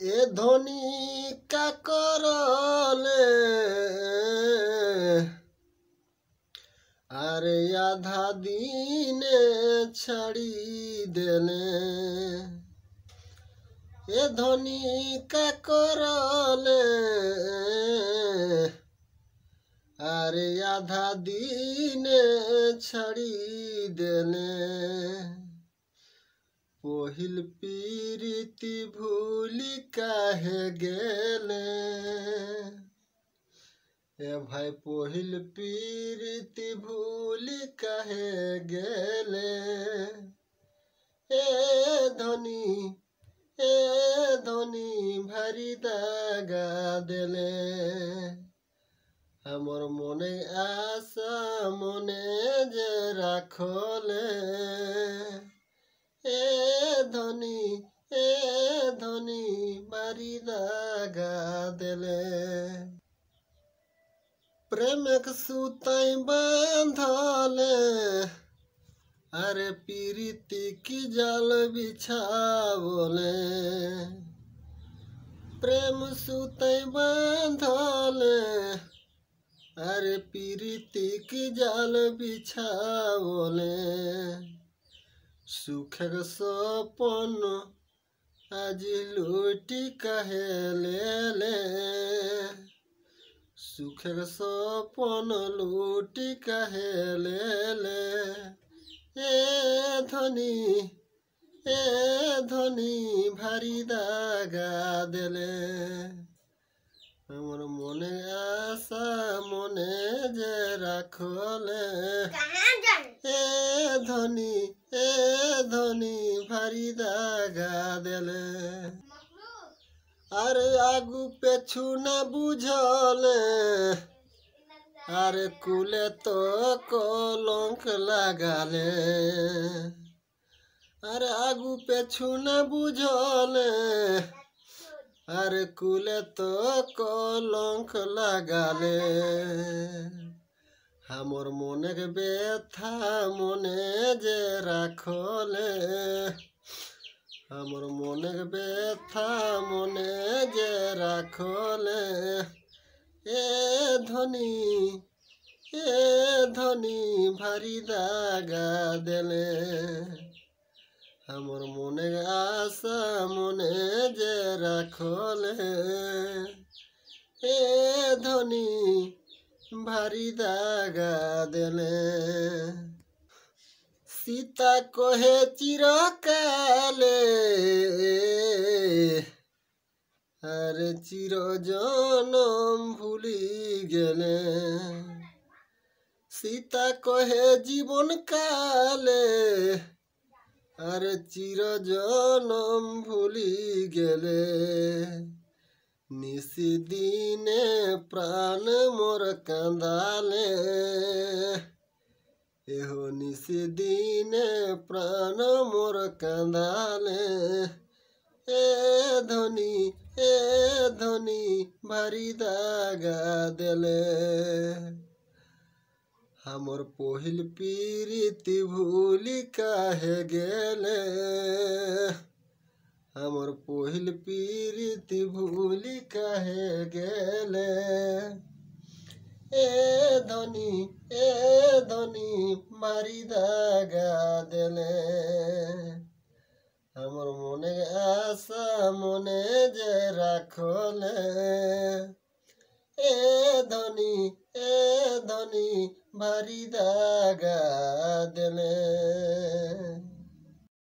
এ ধনী কাকরলে আরে আধা দিনে ছাড়ি দেলে এ ধনী কাকরলে আরে আধা দিনে ছাড়ি দেলে पहिल पीरिति भूली काहे गेले ए भाई पहिल पीरिति भूली काहे गेले ए धनी भारी दागा देले हमर मने आशा मने जे राखले ए धनी बारी दागा देले प्रेमक सुताई बांधले अरे पीरिति की जाल बिछावले प्रेम सुताई बांधले अरे पीरिति की जाल बिछावले सुखक सपन आज लूटी कहे ले सुखक सपन लूटी कहे ले ए धनी भारी दागा देले हमर मने आशा मने जे राखले ए धनी भारी दागा देले अरे आगू पेछू न बुझले अरे कुले तो कलंक लगाले अरे आगू पेछू न बुझले अरे कुले तो कलंक लगाले हमर मने के बेथा मने जे राखले हमर मने के बेथा मने जे राखले ए धनी भारी दागा देले हमर मने आशा मने जे राखले ए धनी भारी दागा देले सीता कहे चिरकाले अरे चिर जनम भूली गेले सीता कहे जीवन काले अरे चिर जनम भूली गेले निसी दिने प्राण मोर कांदाले एहो निसी दिने प्राण मोर कांदाले ए धनी भारी दागा देले हमर पहिल पीरिति भूली काहे गेले हमर पहिल पीरिति भूली काहे गेले ए धनी मारी दागा देले हमर मने आशा मने जे राखले ए धनी भारी दागा देले।